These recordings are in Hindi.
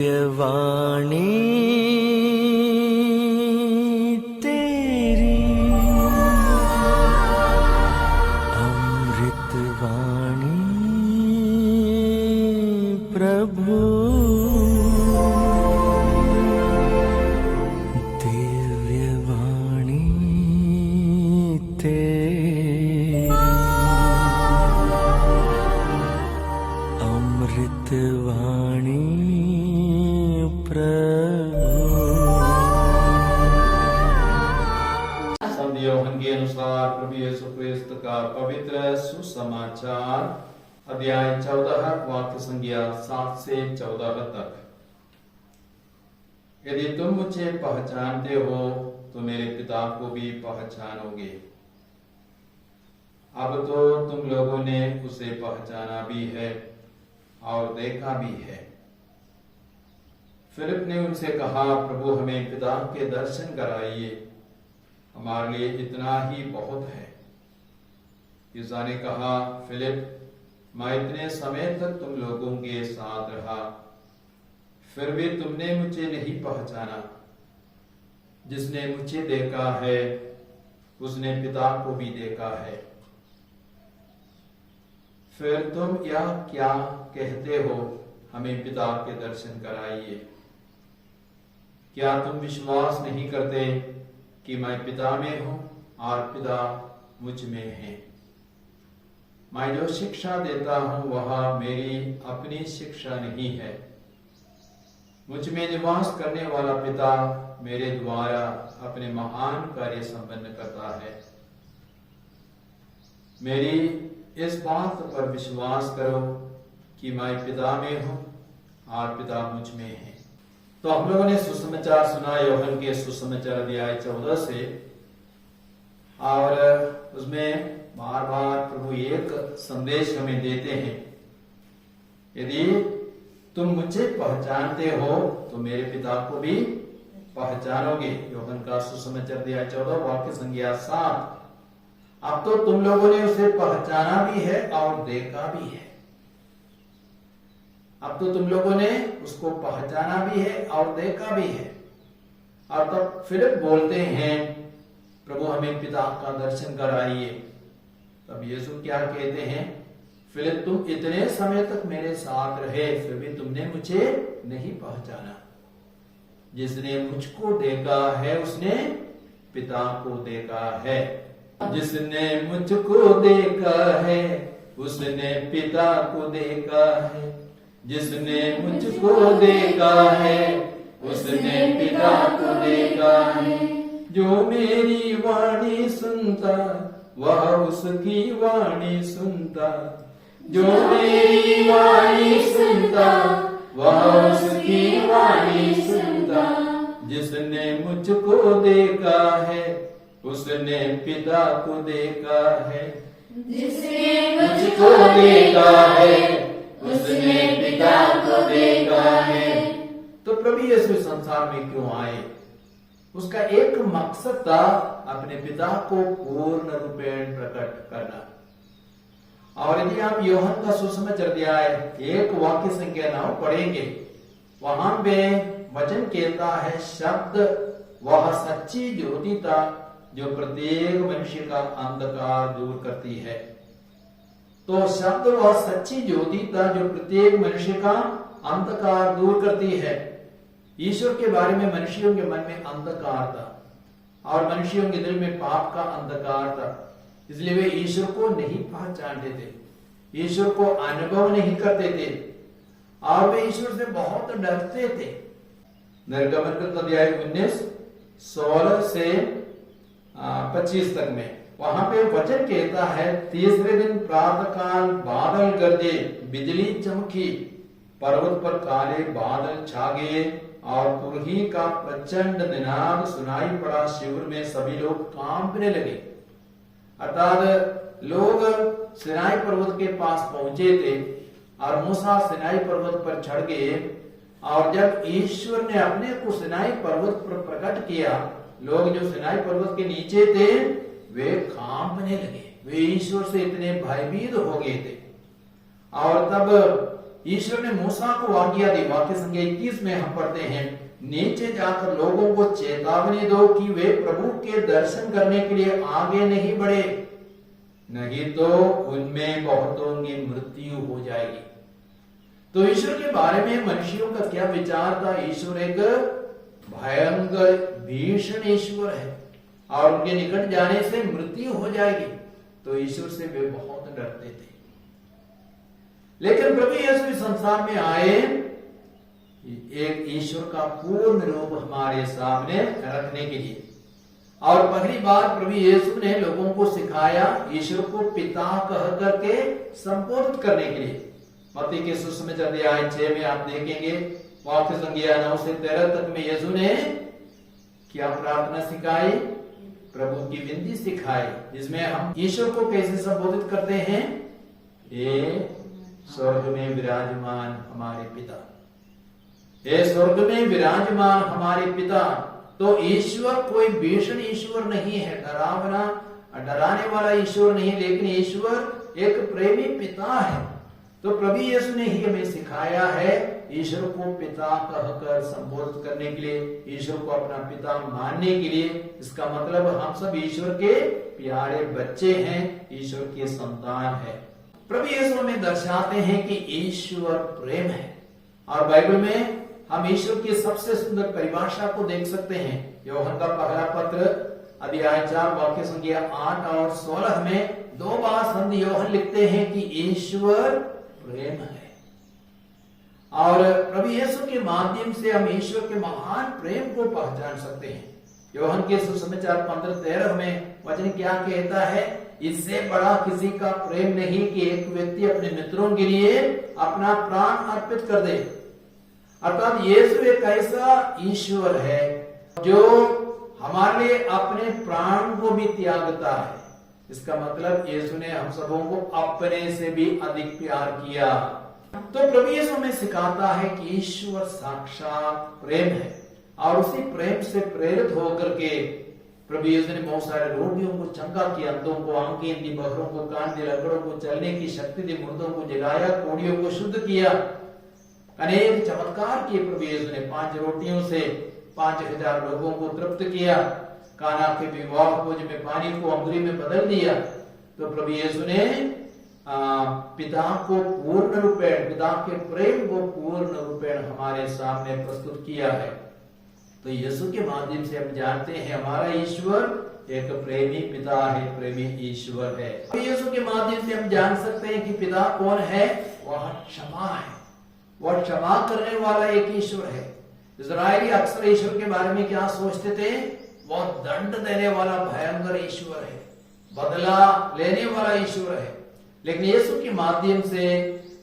वाणी तेरी अमृत वाणी प्रभु दिव्य वाणी तेरी अमृत वाणी संत यूहन्ना के अनुसार प्रभु यीशु क्रिस्त का पवित्र सुसमाचार अध्याय 14 वाक्य संख्या 7 से 14 तक। यदि तुम मुझे पहचानते हो तो मेरे पिता को भी पहचानोगे। अब तो तुम लोगों ने उसे पहचाना भी है और देखा भी है। फिलिप ने उनसे कहा, प्रभु हमें पिता के दर्शन कराइए, हमारे लिए इतना ही बहुत है। यूसा ने कहा, फिलिप मैं इतने समय तक तुम लोगों के साथ रहा, फिर भी तुमने मुझे नहीं पहचाना। जिसने मुझे देखा है उसने पिता को भी देखा है। फिर तुम यह क्या कहते हो, हमें पिता के दर्शन कराइए? क्या तुम विश्वास नहीं करते कि मैं पिता में हूं और पिता मुझ में है? मैं जो शिक्षा देता हूं वह मेरी अपनी शिक्षा नहीं है। मुझ में निवास करने वाला पिता मेरे द्वारा अपने महान कार्य संपन्न करता है। मेरी इस बात पर विश्वास करो कि मैं पिता में हूं और पिता मुझ में है। तो हम लोगों ने सुसमाचार सुना यूहन्ना के सुसमाचार अध्याय 14 से, और उसमें बार बार प्रभु एक संदेश हमें देते हैं, यदि तुम मुझे पहचानते हो तो मेरे पिता को भी पहचानोगे। यूहन्ना का सुसमाचार अध्याय 14 वाक्य संख्या 7। अब तो तुम लोगों ने उसे पहचाना भी है और देखा भी है। अब तो तुम लोगों ने उसको पहचाना भी है और देखा भी है। और तब फिलिप बोलते हैं, प्रभु हमें पिता का दर्शन कराइए। तब यीशु क्या कहते हैं, फिलिप तुम इतने समय तक मेरे साथ रहे, फिर भी तुमने मुझे नहीं पहचाना। जिसने मुझको देखा है उसने पिता को देखा है। जिसने मुझको देखा है उसने पिता को देखा है। जिसने मुझको देखा है उसने पिता को देखा है। जो मेरी वाणी सुनता वह उसकी वाणी सुनता। जो मेरी वाणी सुनता वह उसकी वाणी सुनता। जिसने मुझको देखा है उसने पिता को देखा है। जिसने मुझको देखा है उसने पिता को देखा है। तो प्रभु यीशु संसार में क्यों आए? उसका एक मकसद था, अपने पिता को पूर्ण रूपेण प्रकट करना। और यदि आप यूहन्ना का सुसमाचार अध्याय 1 वाक्य संख्या 9 पढ़ेंगे, वहां पे वचन कहता है, शब्द वह सच्ची ज्योति था जो प्रत्येक मनुष्य का अंधकार दूर करती है। तो शब्द वह सच्ची ज्योति था जो प्रत्येक मनुष्य का अंधकार दूर करती है। ईश्वर के बारे में मनुष्यों के मन में अंधकार था और मनुष्यों के दिल में पाप का अंधकार था, इसलिए वे ईश्वर को नहीं पहचानते थे, ईश्वर को अनुभव नहीं करते थे और वे ईश्वर से बहुत डरते थे। निर्गमन अध्याय 19 16 से 25 तक में वहां पे वचन कहता है, तीसरे दिन प्रातः काल बादल गरजे, बिजली चमकी, पर्वत पर काले बादल छा गए और तुरही का प्रचंड निनाद सुनाई पड़ा। शिविर में सभी लोग कांपने लगे। अर्थात लोग सिनाई पर्वत के पास पहुंचे थे और मूसा सिनाई पर्वत पर चढ़ गए, और जब ईश्वर ने अपने को सिनाई पर्वत पर प्रकट किया, लोग जो सिनाई पर्वत के नीचे थे वे कांपने लगे। वे ईश्वर से इतने भयभीत हो गए थे। और तब ईश्वर ने मूसा को आज्ञा दी। वाक्य संख्या 21 में हम पढ़ते हैं, नीचे जाकर लोगों को चेतावनी दो कि वे प्रभु के दर्शन करने के लिए आगे नहीं बढ़े, नहीं तो उनमें बहुतों की मृत्यु हो जाएगी। तो ईश्वर के बारे में मनुष्यों का क्या विचार था? ईश्वर एक भयंकर भीषण ईश्वर है और उनके निकट जाने से मृत्यु हो जाएगी। तो ईश्वर से वे बहुत डरते थे। लेकिन प्रभु यीशु इस संसार में आए, एक ईश्वर का पूर्ण रूप हमारे सामने रखने के लिए। और पहली बार प्रभु यीशु ने लोगों को सिखाया ईश्वर को पिता कह करके संबोधित करने के लिए। मत्ती के सुसमाचार अध्याय 6 में आप देखेंगे, वाक्य संख्या 9 से 13 तक में यीशु ने क्या प्रार्थना सिखाई? प्रभु की विनती सिखाई, जिसमें हम ईश्वर को कैसे संबोधित करते हैं? ये स्वर्ग में विराजमान हमारे पिता, ये स्वर्ग में विराजमान हमारे पिता। तो ईश्वर कोई भीषण ईश्वर नहीं है, डराने वाला ईश्वर नहीं, लेकिन ईश्वर एक प्रेमी पिता है। तो प्रभु यीशु ने ही हमें सिखाया है ईश्वर को पिता कहकर संबोधित करने के लिए, ईश्वर को अपना पिता मानने के लिए। इसका मतलब हम सब ईश्वर के प्यारे बच्चे हैं, ईश्वर के संतान है। प्रभु यीशु हमें दर्शाते हैं कि ईश्वर प्रेम है। और बाइबल में हम ईश्वर की सबसे सुंदर परिभाषा को देख सकते हैं। यूहन्ना का पहला पत्र अध्याय 4 वाक्य संख्या 8 और 16 में 2 बार संत यूहन्ना लिखते हैं कि ईश्वर प्रेम है। और प्रभु यीशु के माध्यम से हम ईश्वर के महान प्रेम को पहचान सकते हैं। यूहन्ना के सुसमाचार 15:13 में वचन क्या कहता है? इससे बड़ा किसी का प्रेम नहीं कि एक व्यक्ति अपने मित्रों के लिए अपना प्राण अर्पित कर दे। अर्थात यीशु एक ऐसा ईश्वर है जो हमारे लिए अपने प्राण को भी त्यागता है। इसका मतलब यीशु ने हम सबों को अपने से भी अधिक प्यार किया। तो प्रभु यीशु हमें सिखाता है कि ईश्वर साक्षात प्रेम है और उसी प्रेम से प्रेरित होकर के प्रभु यीशु ने बहुत सारे रोगियों को चंगा किया, अंधों को आंखें दी, बकरों को कान दी, लंगड़ों को चलने की शक्ति दी, मुर्दों को जगाया, कोढ़ियों को शुद्ध किया, अनेक चमत्कार किए। प्रभु यीशु ने 5 रोटियों से 5000 लोगों को तृप्त किया, काना के विवाह भोज में पानी को अंगुरी में बदल दिया। तो प्रभु यीशु ने पिता को पूर्ण रूपेण, पिता के प्रेम को पूर्ण रूपेण हमारे सामने प्रस्तुत किया है। तो यीशु के माध्यम से हम जानते हैं हमारा ईश्वर एक प्रेमी पिता है, प्रेमी ईश्वर है। तो यीशु के माध्यम से हम जान सकते हैं कि पिता कौन है? वह क्षमा है, वह क्षमा करने वाला एक ईश्वर है। इस्राएली अक्सर ईश्वर के बारे में क्या सोचते थे? वह दंड देने वाला भयंकर ईश्वर है, बदला लेने वाला ईश्वर है। लेकिन यीशु के माध्यम से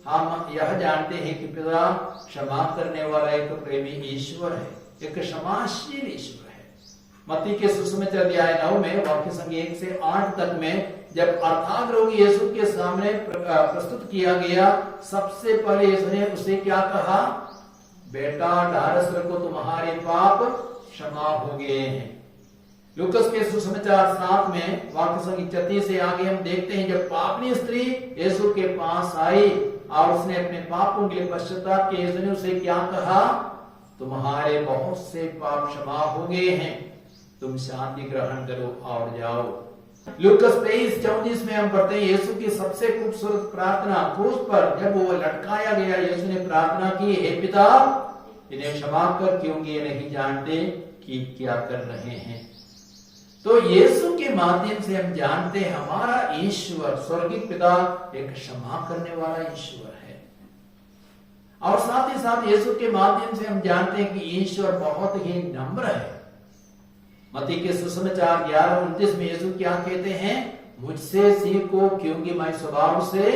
हम यह जानते हैं कि पिता क्षमा करने वाला एक प्रेमी ईश्वर है, एक क्षमाशील ईश्वर है। मत्ती के सुसमाचार अध्याय 9 में वाक्य संख्या 1 से 8 तक में जब अर्धांग रोगी यीशु के सामने प्रस्तुत किया गया, सबसे पहले यीशु ने उसे क्या कहा? बेटा ढारस रखो, तुम्हारे पाप क्षमा हो गए हैं। लूकस के सुसमाचार 7 में वाक्य संख्या 34 से आगे हम देखते हैं, जब पापनी स्त्री यीशु के पास आई और उसने अपने पापों के लिए पश्चाताप किया, यीशु ने उसे क्या कहा? तुम्हारे बहुत से पाप क्षमा हो गए हैं, तुम शांति ग्रहण करो और जाओ। लूकस 23:34 में हम पढ़ते हैं, यीशु की सबसे खूबसूरत प्रार्थना क्रूस पर जब वो लटकाया गया, यीशु ने प्रार्थना की, हे पिता इन्हें क्षमा कर, क्योंकि ये नहीं जानते कि क्या कर रहे हैं। तो यीशु के माध्यम से हम जानते हैं हमारा ईश्वर स्वर्गीय पिता एक क्षमा करने वाला ईश्वर है। और साथ ही साथ यीशु के माध्यम से हम जानते हैं कि ईश्वर बहुत ही नम्र है। मत्ती के सुसमाचार 11:29 में यीशु क्या कहते हैं? मुझसे सीखो क्योंकि मैं स्वभाव से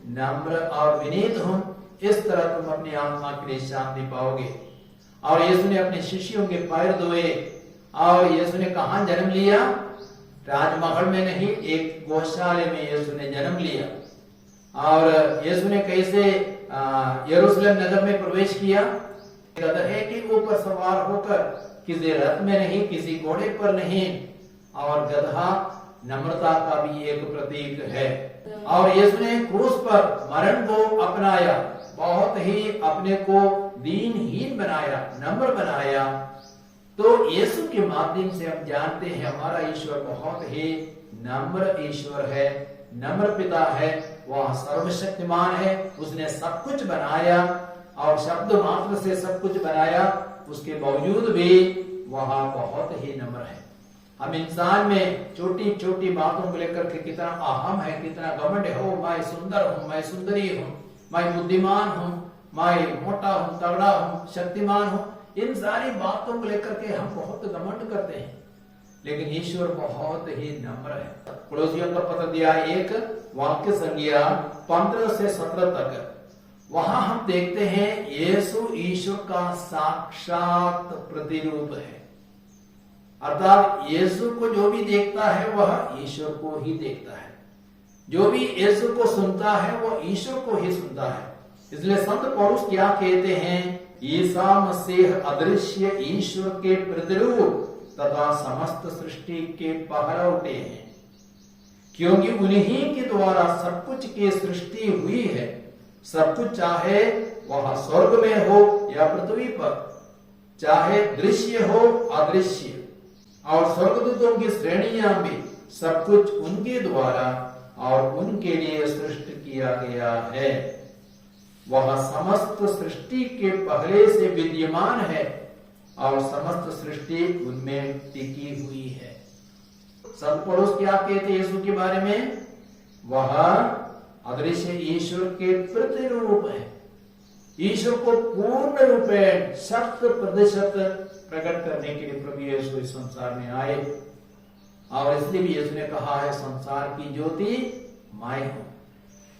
नम्र और विनीत हूं, इस तरह तुम अपनी आत्मा के लिए शांति पाओगे। और यीशु ने अपने शिष्यों के पैर धोए और यीशु ने कहां जन्म लिया? राजमहल में नहीं, एक गौशाले में यीशु ने जन्म लिया। और यीशु ने कैसे यरूशलेम नगर में प्रवेश किया? गदहे के ऊपर सवार होकर, किसी रथ में नहीं, किसी घोड़े पर नहीं। और गधा नम्रता का भी एक प्रतीक है। और यीशु ने क्रूस पर मरण को अपनाया, बहुत ही अपने को दीनहीन बनाया, नम्र बनाया। तो यीशु के माध्यम से हम जानते हैं हमारा ईश्वर बहुत ही नम्र ईश्वर है, नम्र पिता है। वह सर्वशक्तिमान है, उसने सब कुछ बनाया और शब्द मात्र से सब कुछ बनाया, उसके बावजूद भी वह बहुत ही नम्र है। हम इंसान में छोटी छोटी बातों को लेकर के कितना अहम है, कितना घमंड हो, मैं सुंदर हूं, मैं सुंदरी हूं, मैं बुद्धिमान हूं, मैं मोटा हूं, तगड़ा हूं, शक्तिमान हूं, इन सारी बातों को लेकर के हम बहुत घमंड करते हैं। लेकिन ईश्वर बहुत ही नम्र है। पड़ोसियों का पत्र दिया 1 वाक्य संज्ञा 15 से 17 तक, वहां हम देखते हैं यीशु ईश्वर का साक्षात प्रतिरूप है। अर्थात यीशु को जो भी देखता है वह ईश्वर को ही देखता है, जो भी यीशु को सुनता है वह ईश्वर को ही सुनता है। इसलिए संत पौलुस क्या कहते हैं, ईसा मसीह अदृश्य ईश्वर के प्रतिरूप तथा समस्त सृष्टि के पहलौठे हैं, क्योंकि उन्हीं के द्वारा सब कुछ की सृष्टि हुई है। सब कुछ, चाहे वह स्वर्ग में हो या पृथ्वी पर, चाहे दृश्य हो अदृश्य, और स्वर्गदूतों की श्रेणियां भी, सब कुछ उनके द्वारा और उनके लिए सृष्टि किया गया है। वह समस्त सृष्टि के पहले से विद्यमान है और समस्त सृष्टि उनमें टिकी हुई है। संत पौलुस क्या कहते यीशु के बारे में, वह अदृश्य ईश्वर के प्रतिरूप है। ईश्वर को पूर्ण रूपे 100% प्रकट करने के लिए प्रभु यीशु इस संसार में आए, और इसलिए भी यीशु ने कहा है संसार की ज्योति मैं हूं।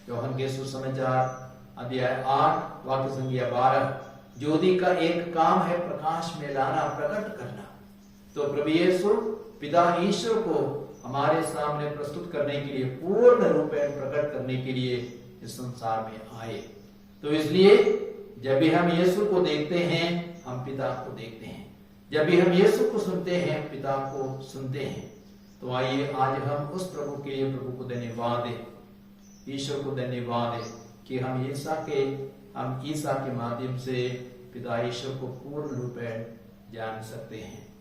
यूहन्ना के सुसमाचार अध्याय 8 वाक्य संख्या 12, ज्योति का एक काम है प्रकाश में लाना, प्रकट करना। तो प्रभु यीशु पिता ईश्वर को हमारे सामने प्रस्तुत करने के लिए, पूर्ण रूप में प्रकट करने के लिए इस संसार में आए। तो इसलिए जब भी हम यीशु को देखते हैं हम पिता को देखते हैं, जब भी हम यीशु को सुनते हैं पिता को सुनते हैं। तो आइए आज हम उस प्रभु के लिए प्रभु को धन्यवाद दें, ईश्वर को धन्यवाद दें कि हम ईसा के माध्यम से पिता ईश्वर को पूर्ण रूप में जान सकते हैं।